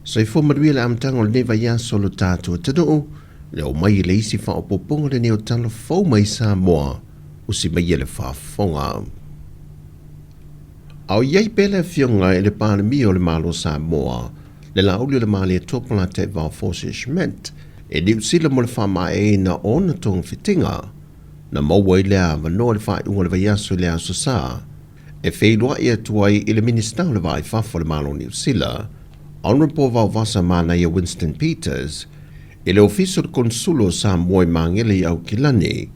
Sai fo madui le amtanga o le neva ia solo tātua tanu, le o mai le isi wha o poponga le neo tala fau mai Sāmoa, usi mai le whaafonga. Au iei pele fionga e le pānami o le malo Sāmoa, le lauli o le mali e tōpala te vau fosishment, e ni usila mo le whama e na ona tong fitinga, na maua i lea vanoa le whai unga le vaiaso i lea susā, e wheilua ia tuai i le minister le vai whafo le malo ni usila, Honorable Vauwasa Mānaia Winston Peters, e le ofiso de consulo Samoa i mangele i au kilani,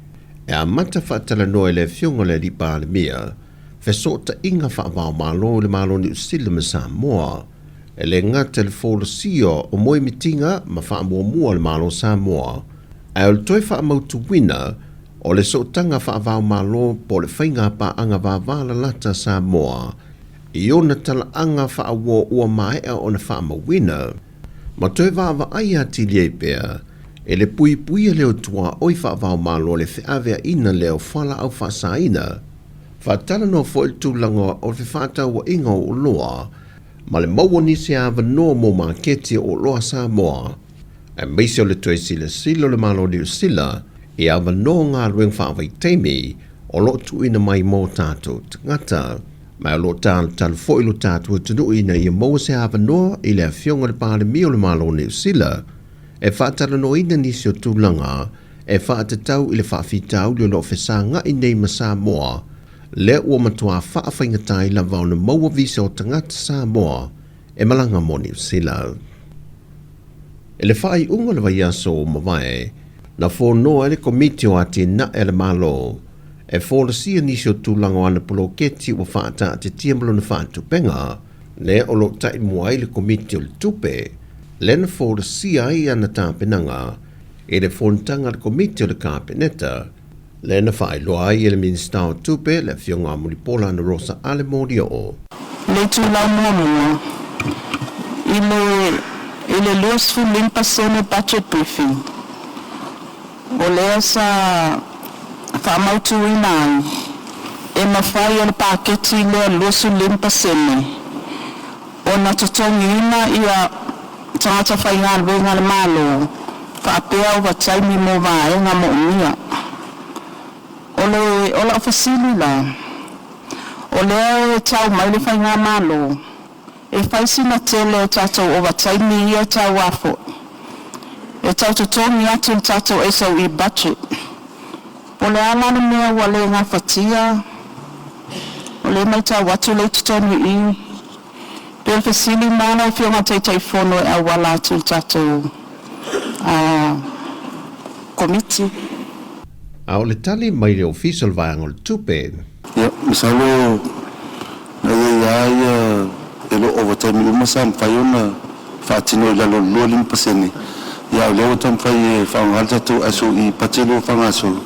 e a mata whaatala noe le fionga le ripa le mia, fesota inga whaavao malo le malo ni usila me Samoa, e le ngata le fōrosio o moe mitinga ma whaamua mua le malo Samoa, e o le toi whaamautu wina o le sotanga whaavao malo po le whainga pa anga vāvala lata Samoa, I ona tala anga whaawo ua maea o na whaamawina, ma toi vāwa ai ati liepea, e le pui pui leo tua oi whaavao malo le whiawea ina leo whala au whaasaina, whaatala no fo il tūlanga o le whaata ua inga o loa, ma le maua nisi a wanoa mo maketi o loa Samoa, e meisi o le toi sila le malo ni usila, e a wanoa ngā rueng whaawai teimi, o lo tu ina mai mō tātou ngata, mai lo tal fo ilo tatu tunu ina ia mo se ava no ile fionga le pale mi o le malo ni usila e fatala no ina ni sio tulanga e fata tau ile fa fitau lo fesanga ine ma Samoa le o matua fa fainga tai la va no mo visa o tangata Samoa e malanga mo ni usila ele fai unga le vai so mo vai na fo no ele komiti o ati na ele malo e fōrasia nisio tūlanga ana poloketi wa whaata te tiambalo na whaatu penga, le o lo tai muai le komiti o le tupe, le na fōrasia ai ana tāpenanga, e le fōntanga le komiti o le kāpeneta, le na whaeloa ai e le minsta o tupe, le fionga mulipola na Rosa Alemodia o. Le tūlau mua, i le losfu limpa sene budget briefing, o lea sa whaamautu i nai, e mawhai o le pāketi lea losu limpa sene. O na totongi ina ia tangata whainga luenga le malo, whaapea o wataimi mo vaenga mo unia. O la ofasili la, o lea e tau mai le whainga malo, e whaisi na tele o tatou o wataimi ia tau wafo. E tau totongi atu o tatou e sau I budget. O le alana mea ua le ngā whatia, o le mai tā watu le tutonu I, pe le whasili mana I whionga teitai whono e a wala atu tātou komiti. A o le tali mai le official vaianga le tupe. Ia, misalo, na ia e lo overtime luma sam whaiona whaatino I lalo lua limpasene. Ia o leo tam whai e whaungalta tu aso I patelo whangaso.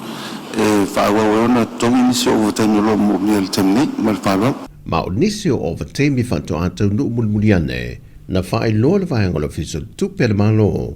Whaawawona tongi nisi o overtime lo mo miel temni mal whawa. Ma o nisi o overtime whanto atau nu mulmuliane na whae loa le vaianga le official tupe le malo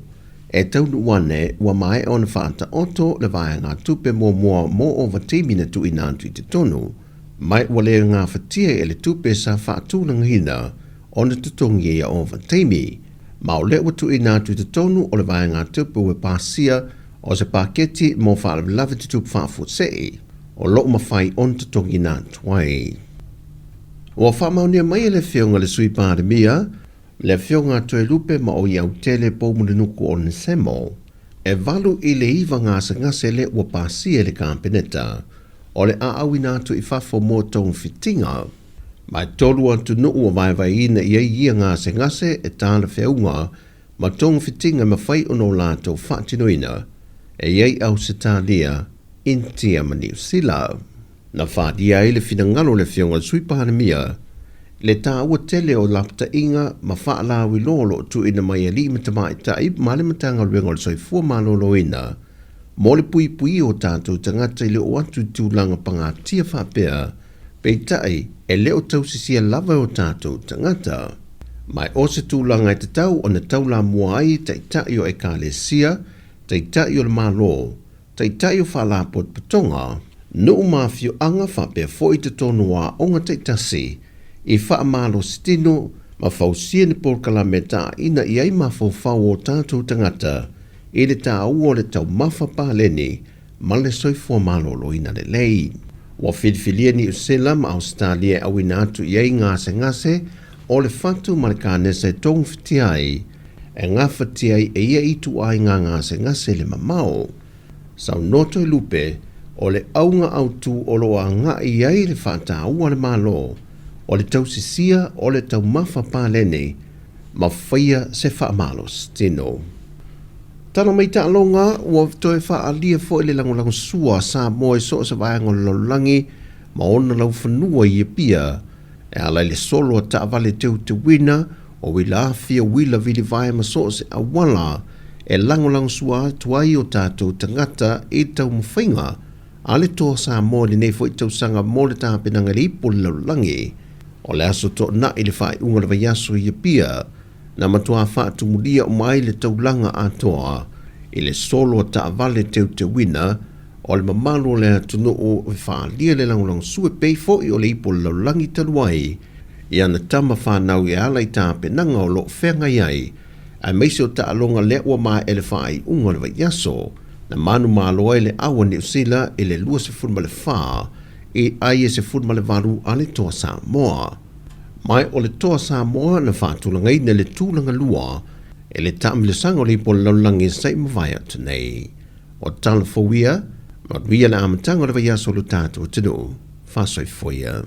e tau nuane ua mai o na whaata oto le vaianga tupe mo overtime na tu inantu I te tonu mai ua le ngā whatia e le tupe sa whaatūnanga hina o na tutongi e overtime ma o le ua tu inantu te tonu o le vaianga tupe ue pasia o se paketi mo whaalawalawe te tupu whaafusei, o loo mawhai on te tongi nā tuai. O whamaunia mai le whionga le sui pāremia, le whionga toe lupe ma o iau tele pōmune nuku o Nesemo, e valu I le iwa ngāsa ngase le ua pāsia le kāpeneta, o le aau nātu I whafo mō tōng fitinga, mai tolu atu nuu o vai ina ia ngāsa ngase e tāna whiaunga, ma tōng fitinga ma whai ono lātou whaatinoina, e iei au se tālia intia ma New Zealand. Na whaadia I le whinangalo le whionga sui pānemia, le tā ua tele o lapta inga ma whaalawi lolo tu ina mai a li matamai tai ma le matanga ruenga le soifua malolo ina, mo le pui pui o tātou tangata I le o atu tūlanga pangatia whapea, pei tai e leo tau sisia lava o tātou tangata. Mai o se tūlanga I te tau o na tau la mua ai tai tai o e ka le sia, tai tai o le malo, tai tai o whalapot patonga, nuu mawhio anga whape fo I te tonu a onga tai tasi, I wha malo stino Ma fausia ni por kalameta ina iai ma fau o tātou tangata e le tā ua le tau mawhapa leni ma le soifua malolo ina le lei. Wa whilwhilia ni usela ma Australia au ina atu iai ngase o le fatu ma le kānesa e tong whitiai e ngā whitiai e ia itu ai ngā ngase le mamao. Sau noto i lupe o le aunga autu o loa ngā iai le whata ua le malo o le tau sisia o le tau mawhapa leni ma whaia se whaamalos tino. Tana mai ta alonga ua toe whaalia fo le langolango sua Sāmoa e so sa vaengo lolangi ma ona lau whanua i pia e ala le solo ta vale teu te wina o wila fia wila vili vai ma so se awala e langolango sua tuai o tātou tangata e tau mwhainga ale toa Sāmoa le nei fo i tau sanga mo le tāpenanga le ipo le lolangi o le aso to na i le whae unga le vaiaso i pia na matua whaatu mulia o mai le taulanga atoa i le solo ta vale teu te wina o le mamalo le atunu o whaalia le langulang sue peifo i o le ipo laulangi taluai i ana tama whanau i ala i tāpenanga o lo whenga iai a meisi o ta alonga le ua mai e le whae unga le vaiaso na manu malo e le awa ni usila i le lua se funma le whaa i ai e se funma le varu ale toa Sāmoa. Mai o le toa Sāmoa na whātulanga i na le tūlanga lua e le tāmi le sanga o le ipo laulangi sai mawai atu nei. O tala fawia, ma wia na amatanga o le vaiaso lo tātou tino, whasoi foia.